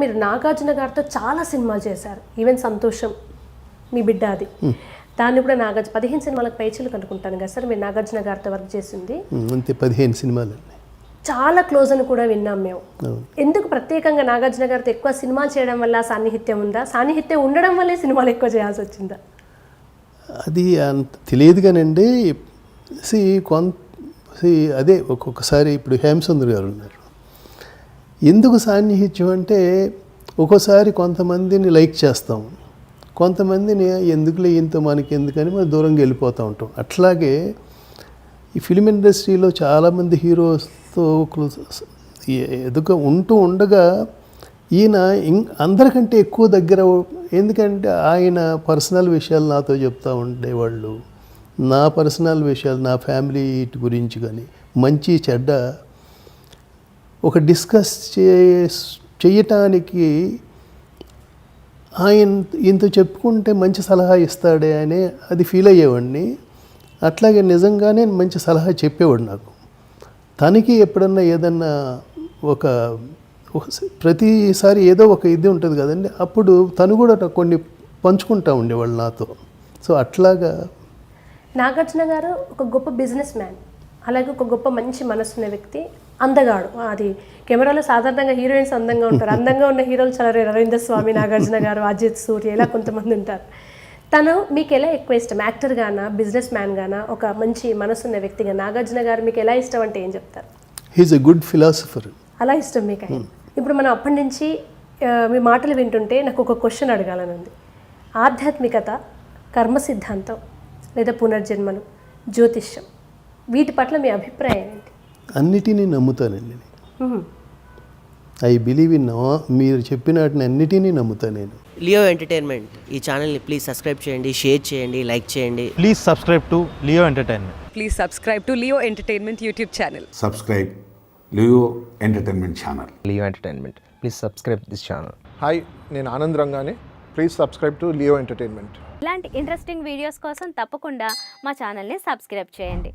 మీరు నాగార్జున గారితో చాలా సినిమాలు చేశారు, ఈవెన్ సంతోషం మీ బిడ్డ అది, దాన్ని కూడా 15 సినిమాలకు పైచీలు కనుక్కుంటాను కదా సార్ మీరు నాగార్జున గారితో వర్క్ చేసింది. అంతే 15 సినిమాలు చాలా క్లోజ్ అని కూడా విన్నాం మేము. ఎందుకు ప్రత్యేకంగా నాగార్జున గారితో ఎక్కువ సినిమాలు చేయడం వల్ల సాన్నిహిత్యం ఉందా, సాన్నిహిత్యం ఉండడం వల్లే సినిమాలు ఎక్కువ చేయాల్సి వచ్చిందా? అది అంత తెలియదు కానండి. అదే ఒక్కొక్కసారి ఇప్పుడు హేమసుందర్ గారు ఉన్నారు. ఎందుకు సాన్నిహిత్యం అంటే ఒక్కోసారి కొంతమందిని లైక్ చేస్తాం, కొంతమందిని ఎందుకులే ఇంత మనకి ఎందుకని మనం దూరంగా వెళ్ళిపోతూ ఉంటాం. అట్లాగే ఈ ఫిలిం ఇండస్ట్రీలో చాలామంది హీరోస్తో ఉండగా ఈయన అందరికంటే ఎక్కువ దగ్గర. ఎందుకంటే ఆయన పర్సనల్ విషయాలు నాతో చెప్తూ ఉండేవాళ్ళు, నా పర్సనల్ విషయాలు, నా ఫ్యామిలీ గురించి కానీ మంచి చెడ్డ ఒక డిస్కస్ చేయటానికి ఆయన ఇంత చెప్పుకుంటే మంచి సలహా ఇస్తాడే అని అది ఫీల్ అయ్యేవాడిని. అట్లాగే నిజంగానే మంచి సలహా చెప్పేవాడు నాకు. తనకి ఎప్పుడన్నా ఏదన్నా ప్రతిసారి ఏదో ఒక ఇది ఉంటుంది కదండి, అప్పుడు తను కూడా కొన్ని పంచుకుంటూ ఉండేవాళ్ళు నాతో. సో అట్లాగా నాగార్జున గారు ఒక గొప్ప బిజినెస్ మ్యాన్, అలాగే ఒక గొప్ప మంచి మనసున్న వ్యక్తి, అందగాడు. అది కెమెరాలో సాధారణంగా హీరోయిన్స్ అందంగా ఉంటారు, అందంగా ఉన్న హీరోలు చాలా రవీంద్ర స్వామి, నాగార్జున గారు, అజిత్, సూర్య ఇలా కొంతమంది ఉంటారు. తను మీకు ఎలా ఎక్కువ ఇష్టం, యాక్టర్ గానా, బిజినెస్ మ్యాన్ గానా, ఒక మంచి మనసున్న వ్యక్తిగా నాగార్జున గారు మీకు ఎలా ఇష్టం అంటే ఏం చెప్తారు? He is a good philosopher. అలా ఇష్టం మీకు ఆయన. ఇప్పుడు మనం అప్పటి నుంచి మీ మాటలు వింటుంటే నాకు ఒక క్వశ్చన్ అడగాలని ఉంది. ఆధ్యాత్మికత, కర్మ సిద్ధాంతం లేదా పునర్జన్మలు, జ్యోతిష్యం, వీటి పట్ల మీ అభిప్రాయం ఏంటి? అన్నిటినీ నమ్ముతానండి. ఐ బిలీవ్ ఇన్ మీరు చెప్పిన వాటిని అన్నిటినీ నమ్ముతాను నేను. లియో ఎంటర్టైన్మెంట్ ఈ ఛానల్ని ప్లీజ్ సబ్స్క్రైబ్ చేయండి, షేర్ చేయండి, లైక్ చేయండి. Please subscribe to Leo entertainment. Please subscribe to Leo Entertainment YouTube channel. Subscribe Leo Entertainment channel. Leo Entertainment. Please subscribe this channel. Hi, నేను ఆనంద్ రంగానే. Please subscribe to Leo entertainment. ఇలాంటి interesting videos కోసం తప్పకుండా మా ఛానల్ని subscribe చేయండి.